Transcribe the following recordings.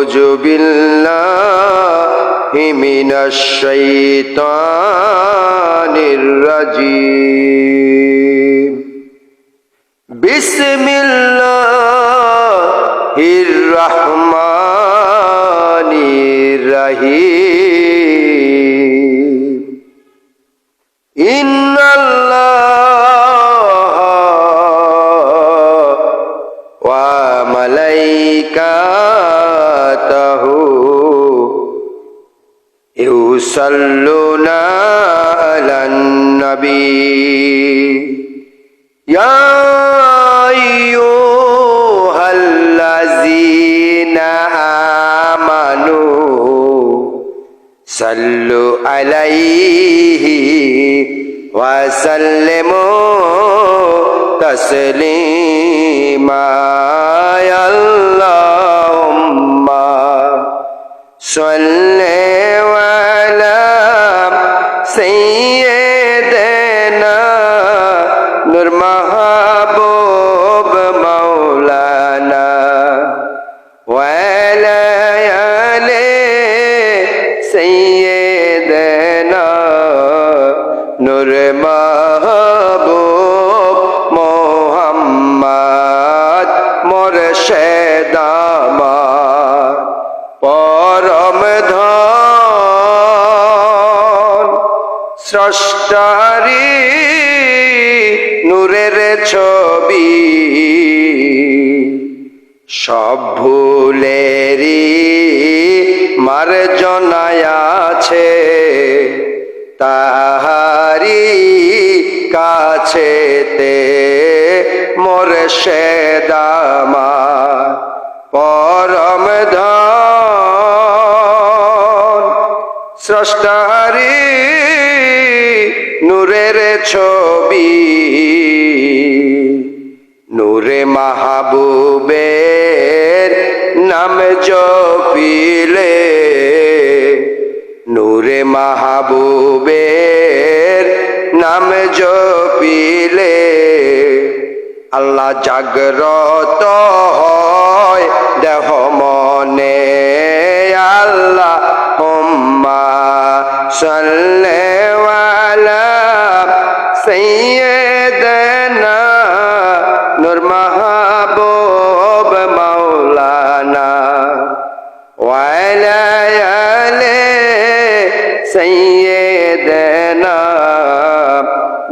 আউযু বিল্লাহি মিনাশ শাইতানির রাজীম বিসমিল্লাহির রাহমানির রহিম ইন্নাল্লাহা ওয়া মালাইকাতাহু ইউসাল্লুনা আলান নবী ইয়া আইয়ুহাল্লাযীনা আমানু সাল্লু আলাইহি ওয়া সাল্লিমু তাসলিমা আল্লাহুম্মা সাল্লি আলা সাইয়্যিদিনা নূর মাহবুব মাওলানা ওয়া আলা আলি সাইয়্যিদিনা নূর মাহবুব মুহাম্মদ মুরশিদ আমার পরম ধন স্রষ্টারি নূরের ছবি সব ভুলেরই মার্জনায় আছে তাহারি কাছেতে মুরশিদ আমার পরম ধন স্রষ্টারি নূরের ছবি নূরে মাহবুবের নাম জপিলে নূরে মাহবুবের নাম জপিলে আল্লাহ জাগ্রত হয় দেহ মনে আল্লাহুম্মা সাল্লি আলা সাইয়্যিদিনা নূর মাহবুব মাওলানা ওয়া আলা আলি সাইয়্যিদিনা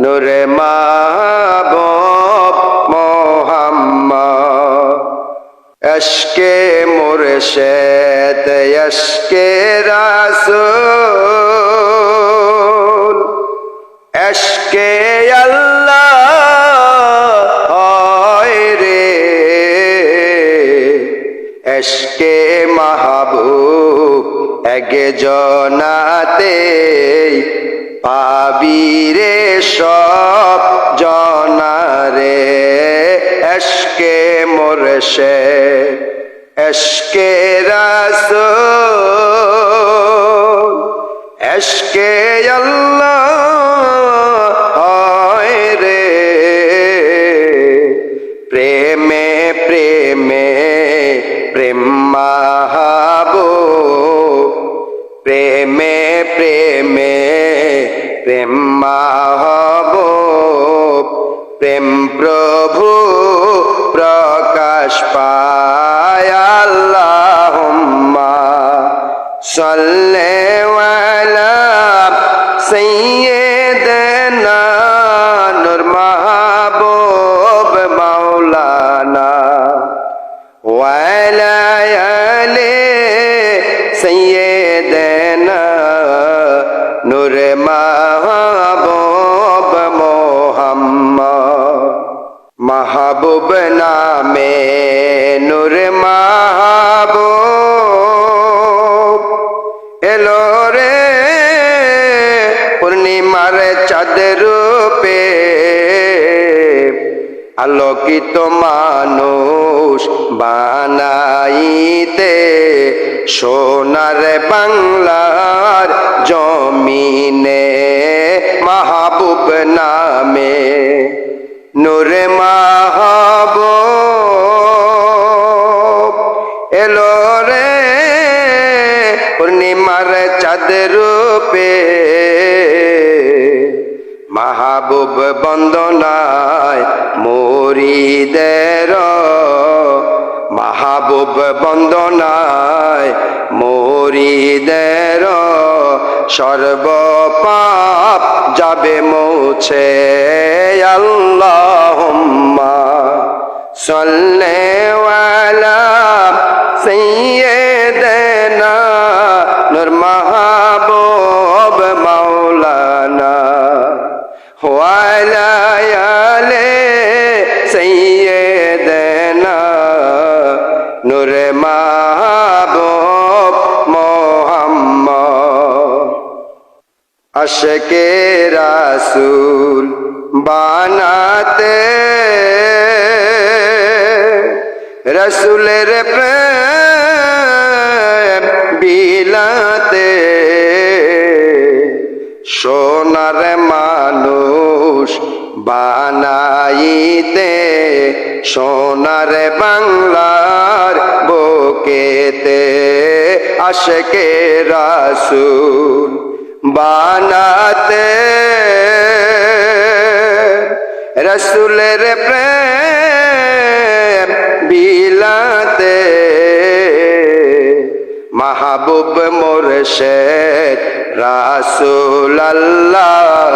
নূর মাহবুব মুহাম্মদ ইশকে মুরশিদ ইশকে রাসূল ইশকে আল্লাহ হয় রে ইশকে মাহবুব একজনাতে পাবি রে সব জনারে ইশকে মুরশিদ ইশকে রাসূল ইশকে আল্লাহ হয় রে প্রেমে প্রেমে প্রেম মাহবুব প্রেমে প্রেমে প্রেম মাহবুব প্রেম প্রভু প্রকাশ পায় আল্লাহুম্মা সাল্লি আলা সাইয়্যিদিনা নূর মাহবুব মাওলানা ওয়া আলা আলি সাইয়্যিদিনা নূর মাহবুব মুহাম্মদ মাহবুব নামে নূর মাহবুব এলো রে পূর্ণিমার চাঁদ রূপে আলোকিত মানুষ বানাইতে সোনার বাংলার জমিনে মাহবুব নামে নূর মাহবুব এলো রে পূর্ণিমার চাঁদ রূপে মাহবুব বন্দনায় মুরিদের মাহবুব বন্দনায় মুরিদের সর্বপাপ যাবে মুছে আল্লাহুম্মা সাল্লি আলা সাইয়্যিদিনা নূর মাহবুব মাওলানা ওয়া আলা আলি সাইয়্যিদিনা নূর মাহবুব মুহাম্মদ আশকে রাসূল বানাতে রসুলের প্রেম বিলাতে সোনার মানুষ বানাইতে সোনার বাংলার বুকেতে আশকে রাসূল বানাতে রসুলের প্রেম বিলাতে মাহবুব মুর্শিদ রাসূল আল্লাহ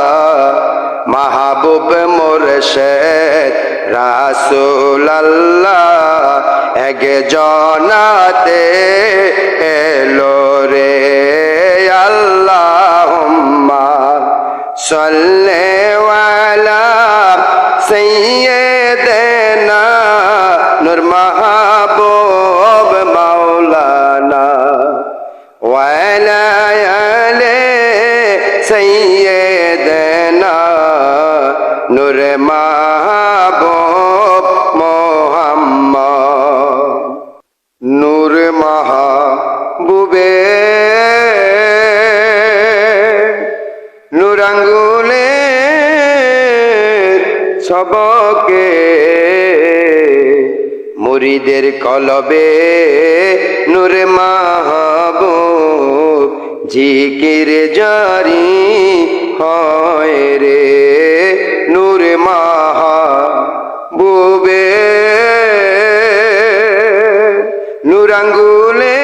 মাহবুব মুর্শিদ রাসূল আল্লাহ এক জনাতে এলো রে আল্লাহুম্মা সাল্লি আলা সাইয়্যিদিনা নূর মাহবুব মাওলানা ওয়া আলা আলি সাইয়্যিদিনা নূর মাহবুব মুহাম্মদ নূর মাহবুবে নূরাঙ্গুলে সবকে মুরিদের কলবে নূর মাহবুব জিকির জারি হয় রে নূর মাহবুবে নূরাঙ্গুলে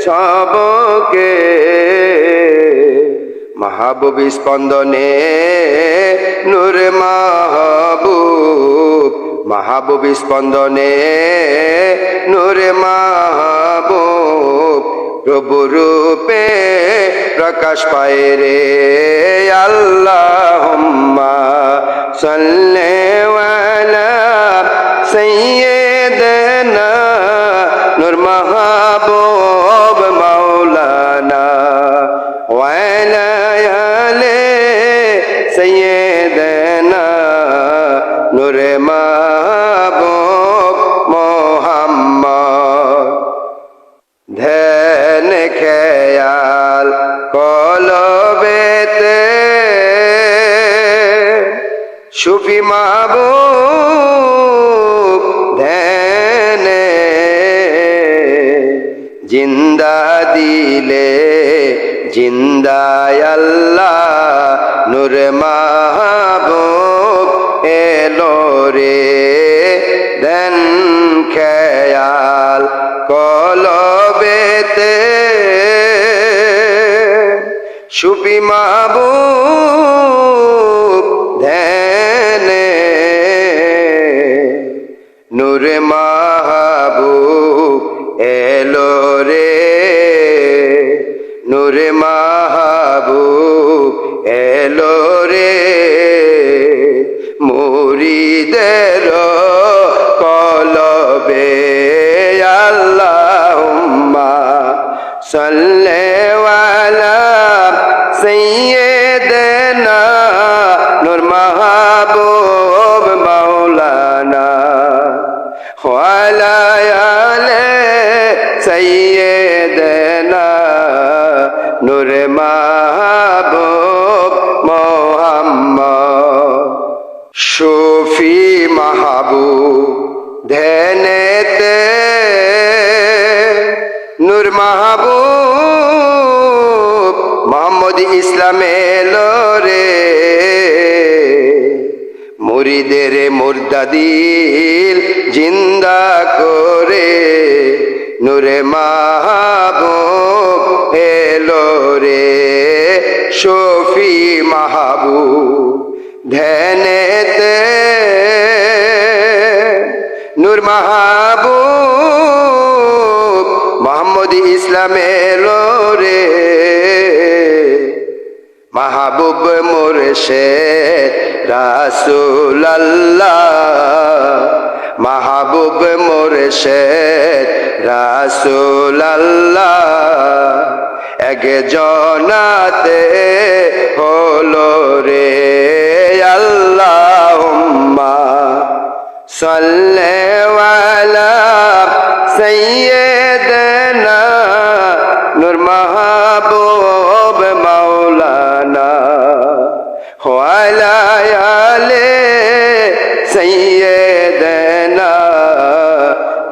সবকে মাহবুব স্পন্দনে নূর মাহবুব মাহবুব স্পন্দনে নূর মাহবুব প্রভু রূপে প্রকাশ পায় রে আল্লাহুম্মা সাল্লি আলা সাইয়্যিদিনা নূর মাহবুব মাওলানা ওয়া আলা আলি সাইয়্যিদিনা নূর মাহবুব মুহাম্মদ ধ্যান খেয়াল কলবেতে সুফি মাহবুব ধ্যানে জিন্দা দিলে জিন্দায় আল্লাহ নূর মাহবুব এলো রে দেন খেয়াল কলবেতে সুফি মাহবুব ধ্যানে নূর মাহবুব এলো রে নূর মাহবুব এলো রে মুরিদের কলবে আল্লাহুম্মা সাল্লি আলা সাইয়্যিদিনা নূর মাহবুব মাওলানা ওয়া আলা আলি সাইয়্যিদিনা নূর মাহবুব মুহাম্মদ সুফি মাহবুব ধ্যানেতে মাহবুব মোহাম্মদ ইসলাম এলো রে, মুরিদের মুর্দাদিল জিন্দা করে, নূরে মাহবুব এলো রে, শফি মাহবুব ধ্যানেতে নূর মাহবুব মোহাম্মদ ইসলাম এলো রে, মাহবুব মুর্শিদ রাসূল আল্লাহ, মাহবুব মুর্শিদ রাসূল আল্লাহ, একজনাতে হলো রে, আল্লাহুম্মা সাল্লি আলা সাইয়্যিদিনা নূর মাহবুব মাওলানা, ওয়া আলা আলি সাইয়্যিদিনা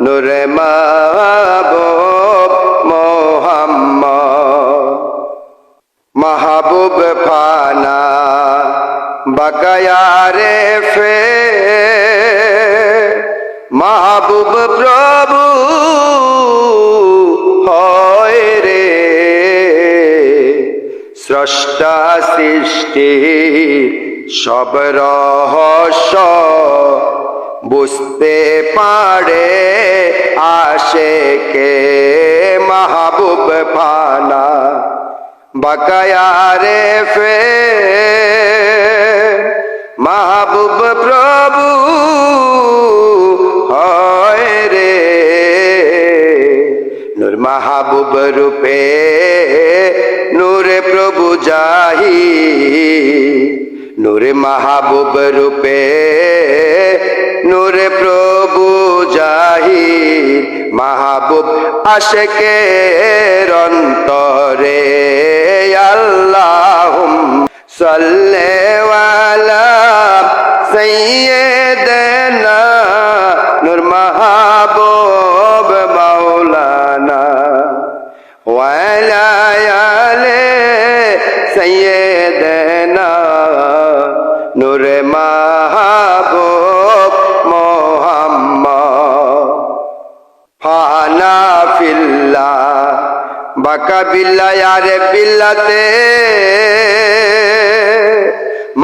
নূর মাহবুব মুহাম্মদ। মাহবুব ফানা বাকায়ারে ফে, মাহবুব প্রভু হয় রে, স্রষ্টা সৃষ্টি সব রহস্য বুঝতে পারে আশিকে, মাহবুব ফানা বাকায়ারে ফে, মাহবুব প্রভু হয় রে, নূর মাহবুব রূপে নূরে প্রভু জাহি, নূরে মাহবুব রূপে নূরে প্রভু জাহি, মাহবুব আশিকের অন্তরে, আল্লাহুম্মা সাল্লি আলা সাইয়্যিদিনা নূর মাহবুব মাওলানা, ওয়া আলা আলি সাইয়্যিদিনা নূর মাহবুব মুহাম্মদ। ফানা ফিল্লাহ বাকা বিল্লাহ ইয়ারে বিল্লাতে,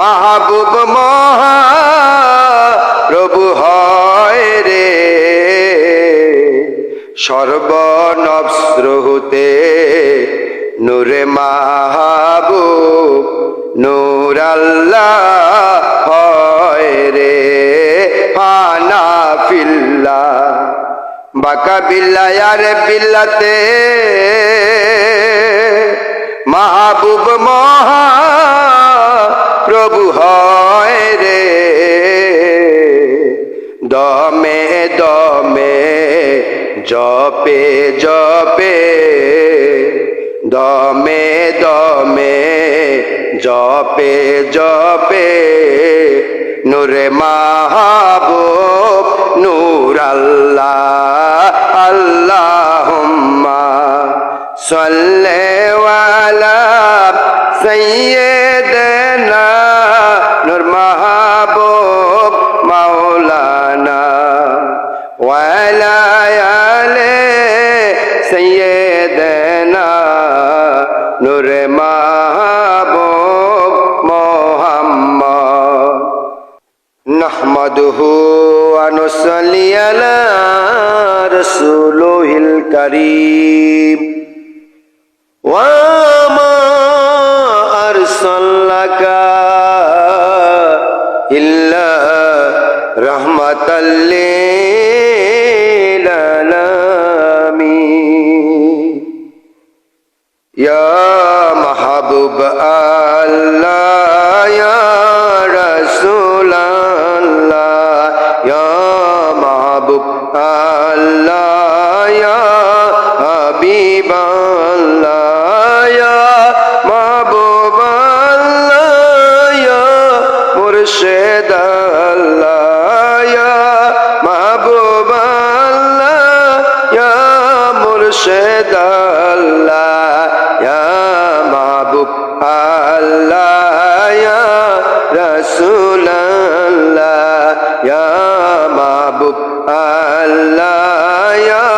মাহবুব মহা প্রভু হয় রে, সর্বনবস্রহুতে নূরে মাহবুব নূর আল্লাহ হয় রে, ফানা ফিল্লাহ বাকা বিল্লাহ ইয়ারে বিল্লাতে, মাহবুব মহা প্রভু হয় রে, দমে দমে জপে জপে, দমে দমে জপে জপে, নূরে মাহবুব নূর আল্লাহ, আল্লাহুম্মা সাল্লি আলা সাইয়্যিদিনা নূর মাহবুব মাওলানা, ওয়া আলা আলি সাইয়্যিদিনা নূর মাহবুব মুহাম্মদ। নাহমাদুহু ওয়া নুসাল্লি আলা রাসূলিল কারীম, ওয়া মা আরসালনাকা ইল্লা রাহমাতাল লিল আলামিন। ইয়া মাহবুব আল্লাহ, ইয়া রাসূল আল্লাহ, ইয়া মাহবুব আল্লাহ, ইয়া হাবিব আল্লাহ, ইয়া মাহবুব আল্লাহ, ইয়া মুর্শিদ আল্লাহ, ইয়া মাহবুব আল্লাহ, ইয়া মুর্শিদ আল্লাহ ইয়া মাহবুব আল্লাহ ইয়া রাসূল আল্লাহ ইয়া মাহবুব আল্লাহ ইয়া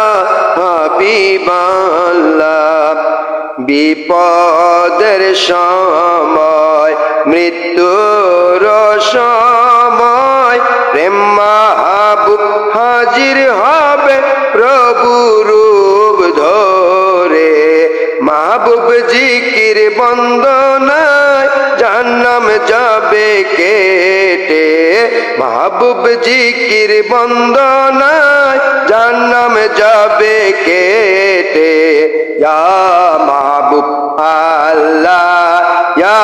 হাবিব আল্লাহ বিপদের সময় মৃত্যুর সময় প্রেম মাহবুব হাজির হবে প্রভু রূপ ধরে মাহবুব জিকির বন্দনায় জাহান্নাম যাবে কেটে মাহবুব জিকির বন্দনায় জাহান্নাম যাবে কেটে ইয়া মাহবুব আল্লাহ ইয়া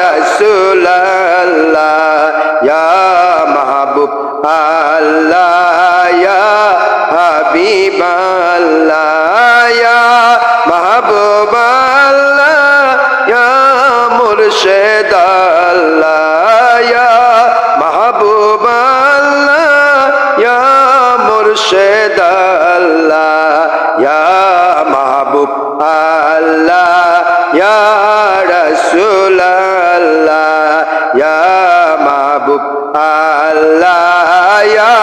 রাসূল আল্লাহ ইয়া মাহবুব আল্লাহ ইয়া হাবিব আল্লাহ ইয়া মাহবুব আল্লাহ ইয়া মুর্শিদ আল্লাহ ইয়া মাহবুব আল্লাহ ইয়া মুর্শিদ আল্লাহ ইয়া মাহবুব আল্লাহ ইয়া রাসূল আল্লাহ ইয়া মাহবুব আল্লাহ ইয়া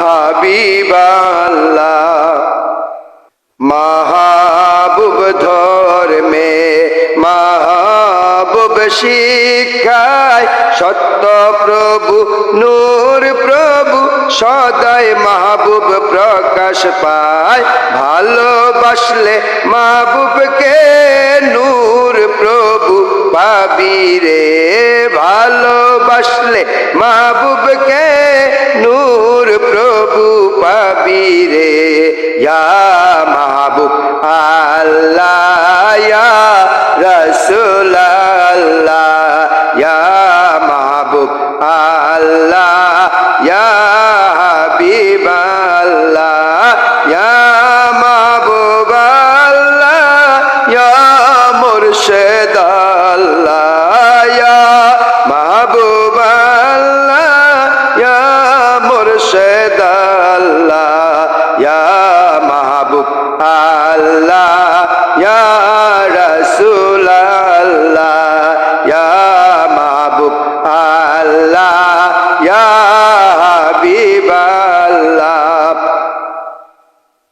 হাবিব আল্লাহ মাহবুব ধর্মে মাহবুব শিক্ষায় সত্য প্রভু নূর প্রভু সদাই মাহবুব প্রকাশ পায় ভালোবাসলে মাহবুবকে নূর প্রভু পাবি রে ভালোবাসলে মাহবুবকে নূর প্রভু পাবি রে ইয়া মাহবুব আল্লাহ ইয়া রাসূল আল্লাহ ইয়া মাহবুব আল্লাহ ইয়া হাবিব আল্লাহ ইয়া মাহবুব আল্লাহ ইয়া মুর্শিদ আল্লাহ ইয়া মাহবুব আল্লাহ ইয়া মুর্শিদ আল্লাহ ইয়া মাহবুব আল্লাহ ইয়া রাসূল আল্লাহ ইয়া মাহবুব আল্লাহ ইয়া হাবিব আল্লাহ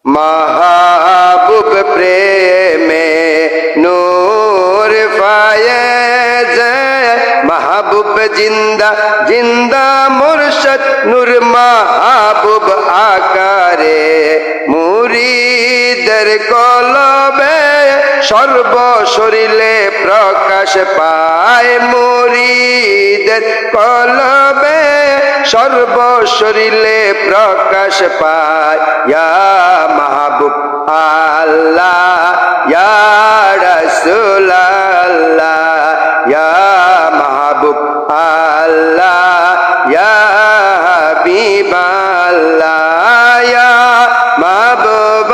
মাহবুব প্রেমে নূর ফায়েজ মাহবুব জিন্দা জিন্দা মুর্শিদ নূর মাহবুব আকারে মুরিদের কলবে সর্ব শরীরে প্রকাশ পায় মুরিদের কলবে সর্ব শরীরে প্রকাশ পায় ইয়া মাহবুব আল্লাহ ইয়া রাসূল আল্লাহ ইয়া মাহবুব আল্লাহ ইয়া হাবিব আল্লাহ ইয়া মাহবুব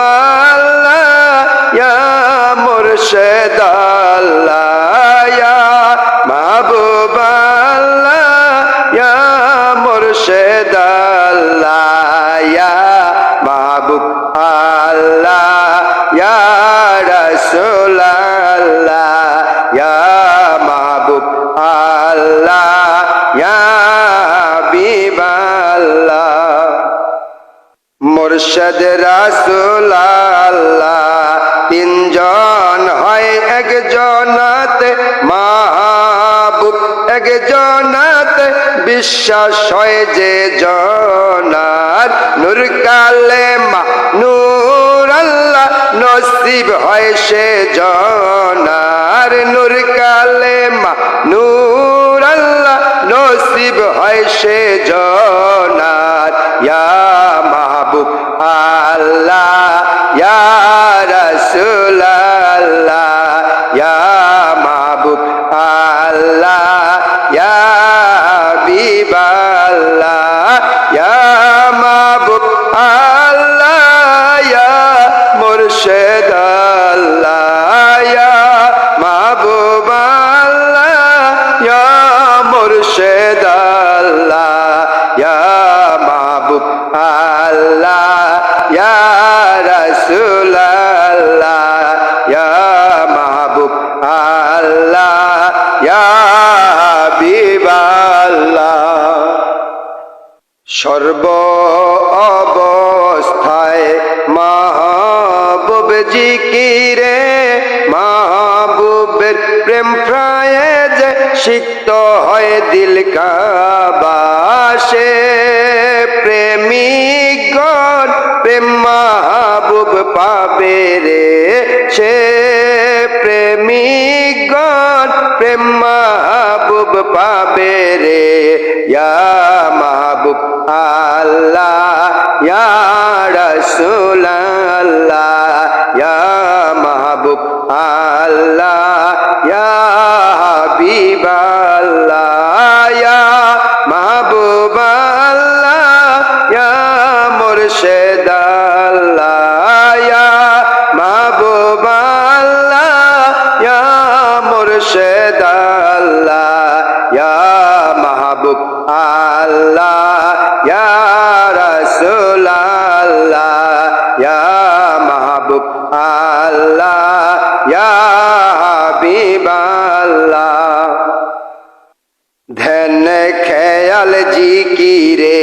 আল্লাহ ইয়া মুর্শিদ আল্লাহ ইয়া মাহবুব আল্লাহ ইয়া মুর্শিদ আল্লাহ ইয়া মাহবুব আল্লাহ ইয়া রাসূল আল্লাহ ইয়া মাহবুব আল্লাহ ইয়া হাবিব আল্লাহ মুর্শিদ রাসূল আল্লাহ তিনজন হয় একজনাতে মাহবুব একজনাতে বিশ্বাস হয় যে জনার নূর কালেমা নূর আল্লাহ নসিব হয় সে জনার নূর কালেমা নূর আল্লাহ নসিব হয় সে জনার ইয়া মাহবুব আল্লাহ ইয়া রাসূল আল্লাহ ইয়া মাহবুব আল্লাহ ইয়া হাবিব আল্লাহ ইয়া মাহবুব আল্লাহ ইয়া মুর্শিদ আল্লাহ ইয়া মাহবুব আল্লাহ ইয়া মুর্শিদ আল্লাহ ইয়া মাহবুব আল্লাহ ইয়া রাসূল সর্ব অবস্থায় মাহবুব জিকিরে, মাহবুবের প্রেম প্রায়ে যে সিক্ত হয় দিল কাবাসে। প্রেমিকগণ প্রেম মাহবুব পাবে রে, সে প্রেমিকগণ প্রেম মাহবুব পাবে রে। ইয়া মাহবুব আল্লাহ, ইয়া রাসূল আল্লাহ, ইয়া মাহবুব আল্লাহ, ইয়া হাবিব আল্লাহ, ইয়া মাহবুব আল্লাহ, ইয়া মুর্শিদ আল্লাহ, ইয়া মাহবুব আল্লাহ, ইয়া মুর্শিদ আল্লাহ, ইয়া মাহবুব আল্লাহ, ইয়া রাসূল আল্লাহ, ইয়া মাহবুব আল্লাহ, ইয়া হাবিব আল্লাহ। ধ্যান খেয়াল জিকিরে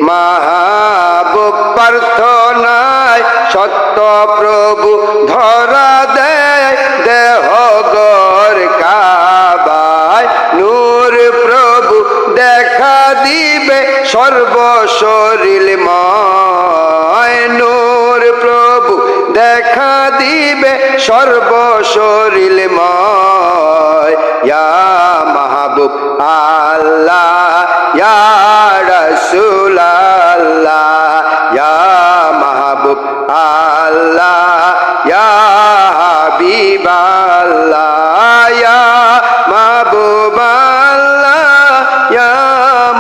মাহবুব প্রার্থনায় সত্য প্রভু ধরা দেয় দেহ গর কাবায়। নূর প্রভু দেখা দিবে সর্বশরীরময়, নূর প্রভু দেখা দিবে সর্বশরীরময়। ইয়া মাহবুব আল্লাহ, ইয়া রাসূল আল্লাহ, ইয়া মাহবুব আল্লাহ, ইয়া হাবিব আল্লাহ, ইয়া মাহবুব আল্লাহ, ইয়া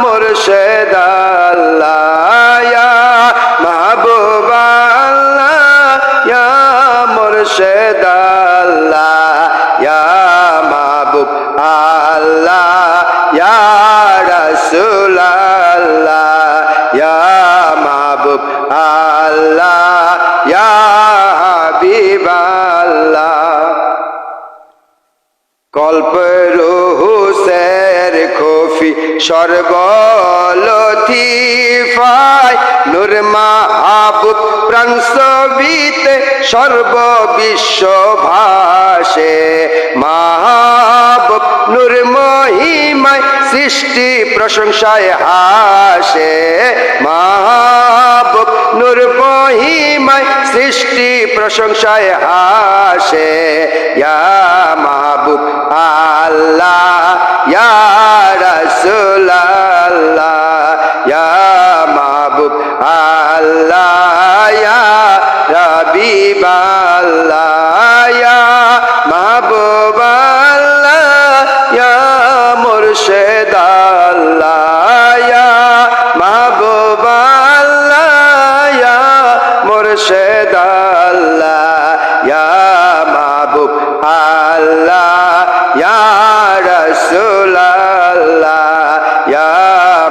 মুর্শিদ আল্লাহ, ইয়া মাহবুব আল্লাহ, ইয়া মুর্শিদ আল্লাহ, ইয়া মাহবুব আল্লাহ, ইয়া রাসূল আল্লাহ, ইয়া মাহবুব আল্লাহ, ইয়া হাবিব আল্লাহ। কল্প রুহুসের খফি সর্বলতিফায় নূর মাহবুব প্রাণ ছবিতে সর্ববিশ্ব ভাসে। মাহবুব নূর মহিমায় সৃষ্টি প্রশংসায় হাসে। মাহবুব নূর মহিমায় সৃষ্টি প্রশংসায় হাসে। ইয়া মাহবুব আল্লাহ, ইয়া রাসূল আল্লাহ, ইয়া মাহবুব আল্লাহ, ইয়া হাবিব আল্লাহ, ইয়া মাহবুব আল্লাহ, ইয়া মুর্শিদ আল্লাহ, ইয়া মাহবুব আল্লাহ, ইয়া মুর্শিদ আল্লাহ, ইয়া মাহবুব আল্লাহ, ইয়া রাসূল আল্লাহ, ইয়া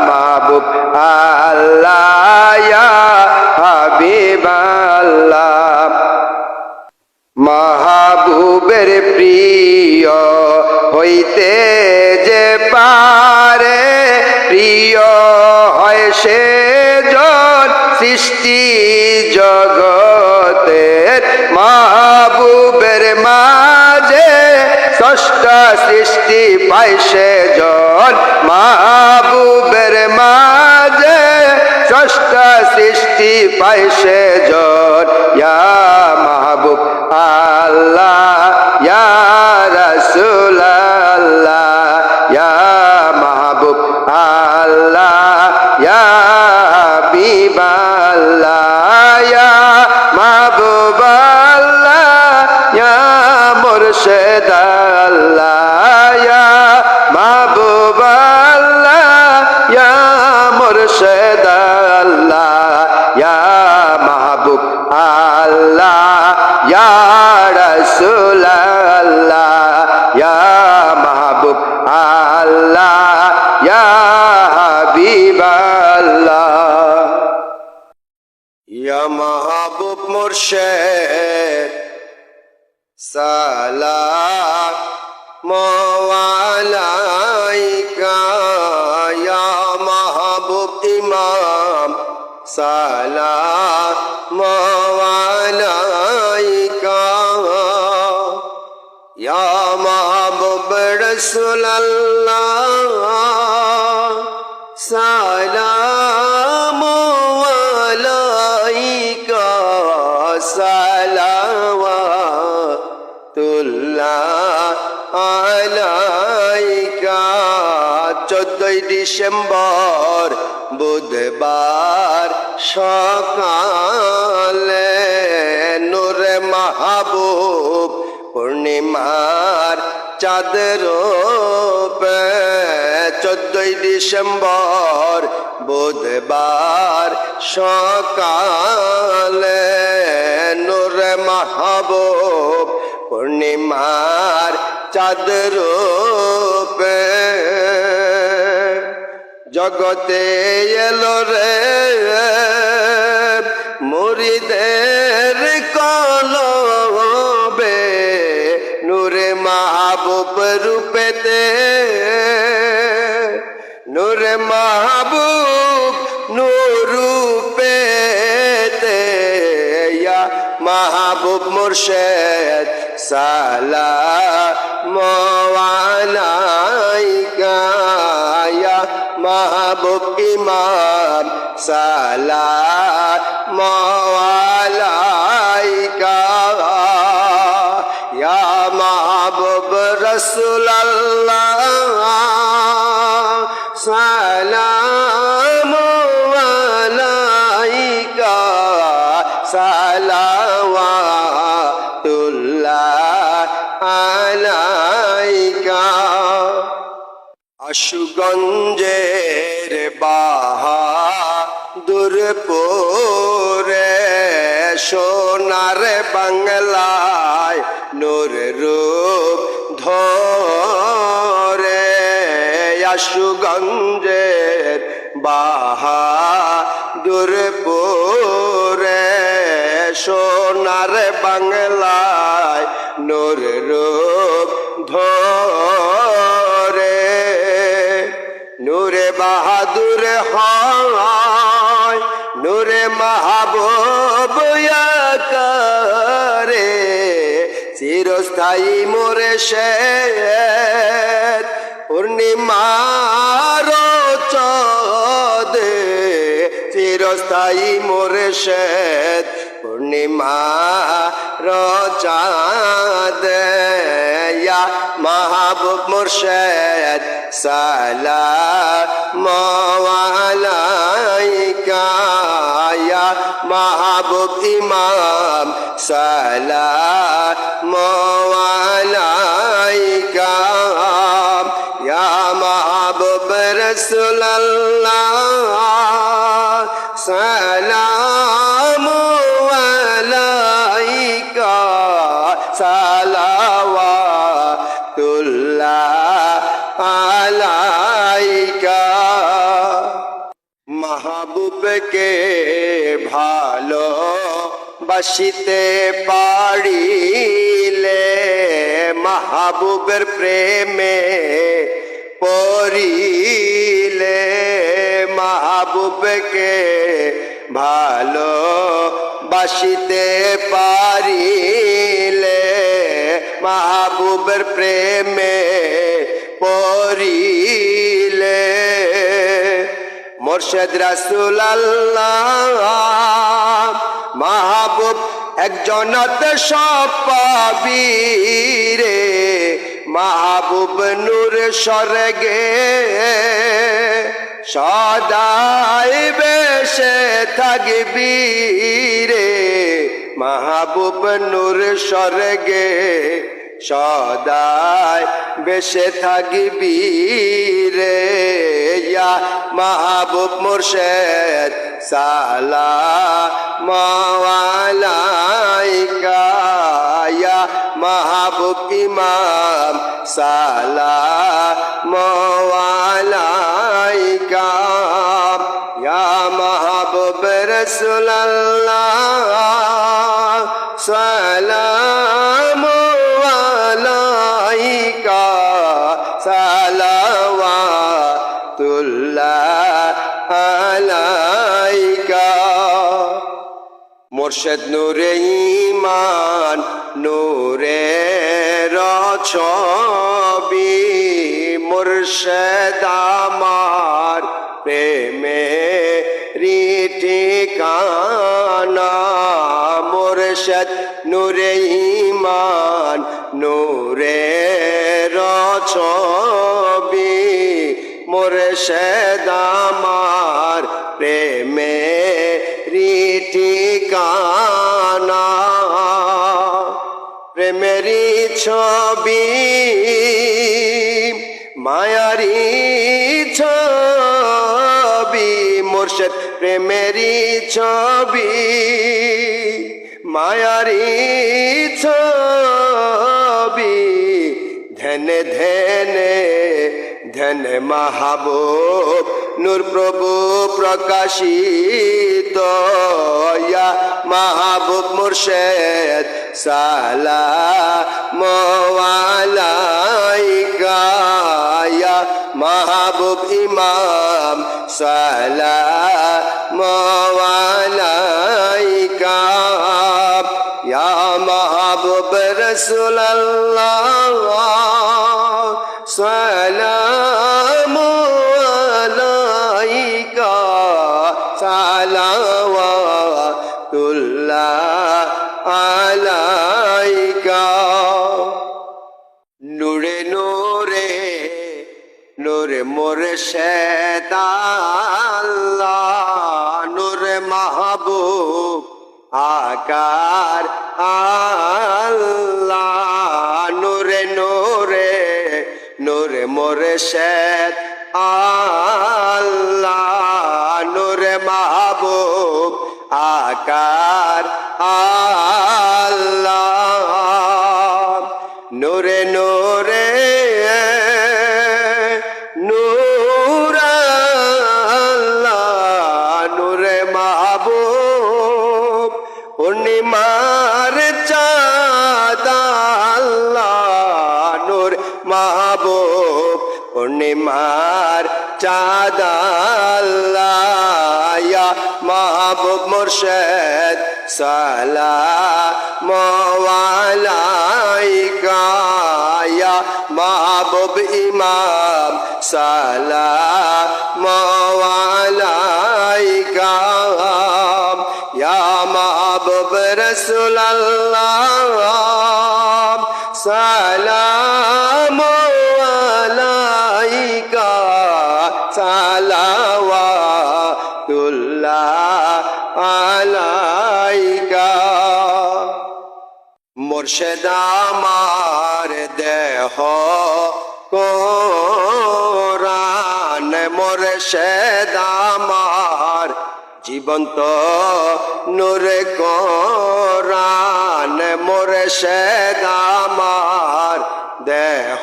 মাহবুব আল্লাহ, ইয়া হাবিব আল্লাহ। মাহবুবের প্রিয় হইতে যে পারে, প্রিয় হয় সে জন সৃষ্টি জগতের। মাহবুবের মাঝে ষষ্ঠ সৃষ্টি পায় সে জন, মাহবুবের মাঝে ষষ্ঠ সৃষ্টি পায় সে জন। ইয়া মাহবুব আল্লাহ, ইয়া রাসূল আল্লাহ, ইয়া মাহবুব আল্লাহ, ইয়া হাবিব আল্লাহ, ইয়া মাহবুব আল্লাহ, ইয়া মুর্শিদ আল্লাহ, ইয়া মাহবুব আল্লাহ, ইয়া মুর্শিদ আল্লাহ, ইয়া মাহবুব আল্লাহ, ইয়া রাসূল আল্লাহ, ইয়া মাহবুব আল্লাহ, ইয়া হাবিব আল্লাহ। ইয়া মাহবুব মুর্শিদ সালাম আলাইকা, ইয়া মাহবুব ইমাম রাসূলুল্লাহ সালামু আলাইকা সালাওয়াতুল্লাহ আলাইকা। 14ই ডিসেম্বর বুধবার সকালে নূরে মাহবুব পূর্ণিমার চাঁদের রূপে 14ই ডিসেম্বর বুধবার সকালে নূরে মাহবুব পূর্ণিমার চাঁদের রূপে জগতে এলো রে মুরিদের কলবে নূরে মাহবুব রূপেতে নূরে মাহবুব নূর রূপেতে ইয়া মাহবুব মুর্শিদ সালামু আলাইকা ইয়া মাহবুব ইমাম সালামু আলাইকা ইয়া মাহবুব রাসূলুল্লাহ সালামু আলাইকা সালাওয়াতুল্লাহ আলাইকা। আশুগঞ্জের বাহাদুরপুরে সোনার বাংলায় নূর রূপ ধরে আশুগঞ্জের বাহাদুরপুরে সোনার বাংলায় নূর রূপ ধরে নূরে বাহাদুর হয় নূরে মাহবুব করে চিরস্থায়ী মোরে শেদ পূর্ণিমার চাঁদে চিরস্থায়ী মোরে শেদ পূর্ণিমার চাঁদে ইয়া মাহবুব মুর্শিদ সালামু আলাইকা ইয়া মাহবুব ইমাম সালামু আলাইকা ইয়া মাহবুব রাসূলুল্লাহ সালামু আলাইকা সালাওয়াতুল্লাহ আলাইকা। মাহবুবকে ভালো বাসিতে পারিলে মাহবুবের প্রেমে পড়িলে মাহবুবকে ভালো বাসিতে পারিলে মাহবুবের প্রেমে পড়িলে মুর্শিদ রাসূলুল্লাহ মাহবুব একজনত সব পাবি রে মাহবুব নূর স্বর্গে সদাই বেশে থাকবি রে মাহবুব নূর স্বর্গে সদাই বেশে থাকবি রে ইয়া মাহবুব মুর্শিদ সালামু আলাইকা ইয়া মাহবুব ইমাম সালামু আলাইকা ইয়া মাহবুব রাসূলুল্লাহ সালামু আলাইকা সালাওয়াতুল্লাহ আলাইকা। মুর্শিদ নূরে ঈমান নূরে ছবি মুর্শিদ আমার প্রেমেরি ঠিকানা মুর্শিদ নূরে ঈমান নূরের ছবি মুর্শিদ আমার প্রেমেরি ঠিকানা প্রেমেরি ছবি মায়ারি ছবি মুর্শিদ প্রেমেরি ছবি মায়ারি ছবি ধনে ধনে ধন মাহবুব নূর প্রভু প্রকাশিত ইয়া মাহবুব মুর্শিদ সালাম আলাইকা ইয়া মাহবুব ইমাম সালাম আলাইকা ইয়া মাহবুব রাসূলুল্লাহ সালাম আলাইকা সালাওয়াতুল্লাহ আলাইকা নূরে নূরে নূরে মুর্শিদ আল্লাহ নূরে মাহবুব আকার আল্লাহ নূরে নূরে নূরে মুর্শিদ আল্লাহ নূরে মাহবুব আকার আল্লাহ নূরে নূরে নূর আল্লাহ নূরে মাহবুব পূর্ণিমার চাঁদ আল্লাহ নূর মাহবুব পূর্ণিমার চাঁদ আল্লাহ ইয়া মাহবুব মুর্শিদ সালাম আলাইকা ইয়া মাহবুব ইমাম সালাম আলাইকা ইয়া মাহবুব রাসূলুল্লাহ সালাম আলাইকা সালাওয়াতুল্লাহ আলাইকা মুর্শিদ আমার দেহ কোরআন মুর্শিদ আমার জীবন্ত নূর কোরআন মুর্শিদ আমার দেহ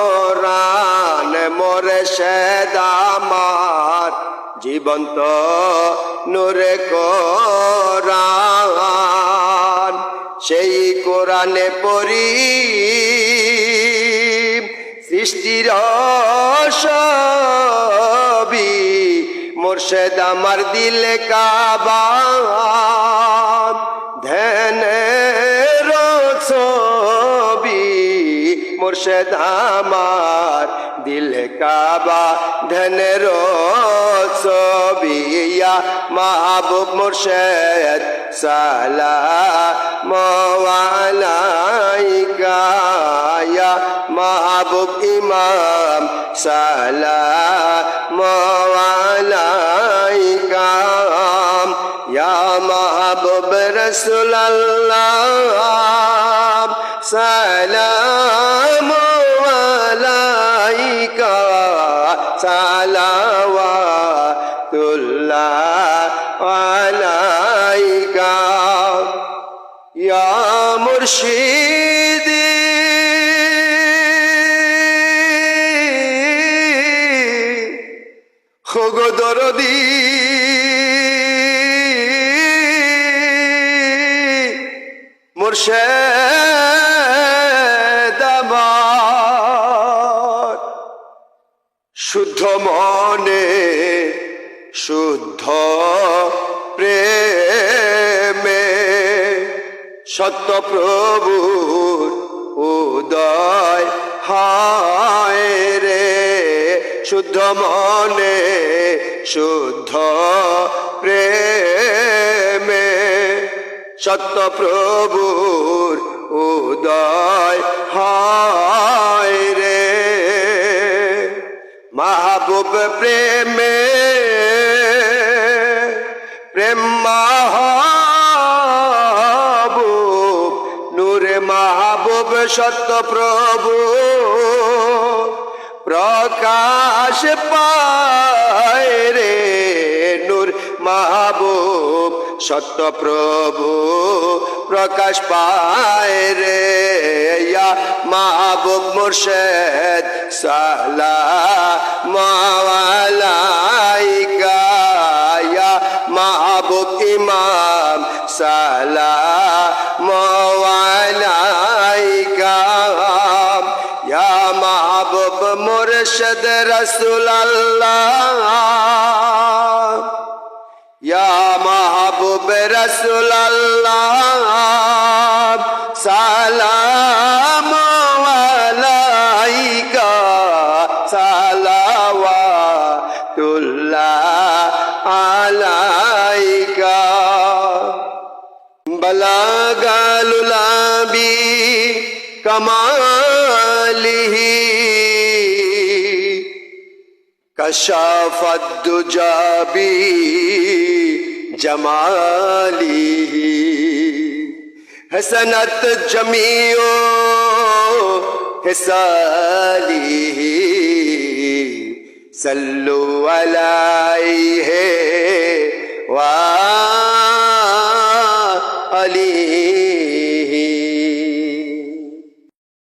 কোরআন মুর্শিদ আমার জীবন্ত নূর কোরআন সেই কোরআনে পড়ি সৃষ্টির ছবি মুর্শিদ আমার দিলে কাবা ধ্যানের ছবি মুর্শিদ আমার দিলে কাবা ধ্যানের ছবি ইয়া মাহবুব মুর্শিদ সালাম আলাইকা ইয়া মাহবুব ইমাম সালাম আলাইকা ইয়া মাহবুব রাসূলুল্লাহ সালাম আলাইকা সালাওয়াতুল্লাহ আলাইকা ইয়া মুর্শিদি খোগো দরদি মুর্শিদ আমার শুদ্ধ মনে শুদ্ধ প্রেমে সত্য প্রভুর উদয় হয় রে, শুদ্ধ মনে শুদ্ধ প্রেমে, সত্য প্রভুর উদয় হয় রে। মাহবুব প্রেমে প্রেম মাহবুব, নূরে মাহবুব সত্য প্রভু প্রকাশ পায় রে, নূর মাহবুব সত্য প্রভু প্রকাশ পায় রে। ইয়া মাহবুব মুর্শিদ সালাম আলাইকা, ইয়া মাহবুব ইমাম সালাম আলাইকা, ইয়া মাহবুব মুর্শিদ রাসূল আল্লাহ, ইয়া মাহবুব রাসূল আল্লাহ সালাম আলাইকা, সালাওয়াতুল্লাহ আলাইকা। বালাগালুল আবি কামালিহি কশাফাদ দুজা বি জমালিহি, হসনত জমিও হিসালিহি, সল্লু আলাইহি ওয়া আলিহি